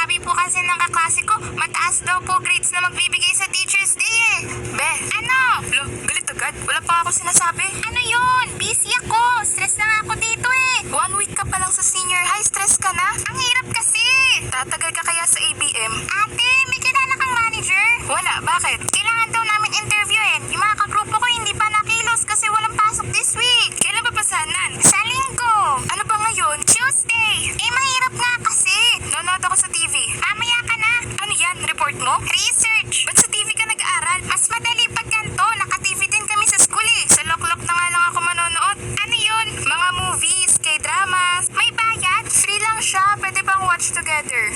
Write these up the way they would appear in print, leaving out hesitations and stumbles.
Sabi po kasi ng kaklase ko, mataas daw po grades na magbibigay sa Teacher's Day eh. Be, ano? Lo, galit agad. Wala pa ako sinasabi. Ano yun? Busy ako. Stress na nga ako dito eh. 1 week ka pa lang sa senior high, stress ka na? Ang hirap kasi. Tatagal ka kaya sa ABM? Ate, may kilala kang manager? Wala, bakit? Kailangan daw namin interviewin. Yung mga kagrupo ko hindi pa nakilos kasi walang pasok this week. Kailan ba pasanan? Sa linggo. Ano ba ngayon? Tuesday. Eh, mahirap nga kasi. Nanonood ako sa TV. Mamaya ka na. Ano yan? Report mo? Research. Ba't sa TV ka nag-aaral? Mas madali pag ganito. Naka-TV din kami sa school eh. Sa Loklok na nga lang ako manonood. Ano yun? Mga movies, K-dramas. May bayad? Free lang siya. Pwede bang watch together?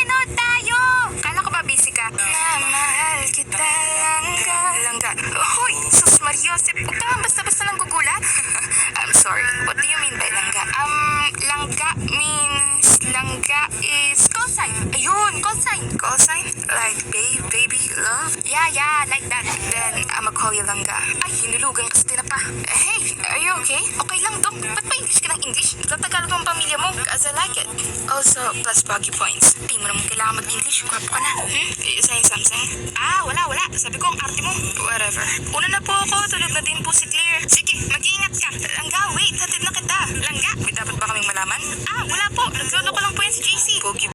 Nood tayo. Kala ko ba busy ka? Mahal kita, langga. Langga. Hoy, sus Mariosep. Huwag ka basta-basta lang gugulat. I'm sorry. What do you mean by langga? Langga means langga is call sign. Ayun, call sign. Call sign? Like baby, love? Yeah, like that. Then, I'ma call you langga. Ay, hinulugan kasi tinapa. Hey, are you okay? Okay lang, Dok. Ba't pa English ka ng English? Tatagalog ang pamilya mo, as I like it. Also, plus bogey points. Di mo naman kailangan mag-English. Kwapo ka na. You saying something? Wala. Sabi ko ang arte mo. Whatever. Una na po ako. Tulog na din po si Claire. Sige, mag-iingat ka. Langga, wait. Hatid na kita. Langga, may dapat ba kaming malaman? Wala po. Naglolo ko lang po yan si JC. Pogi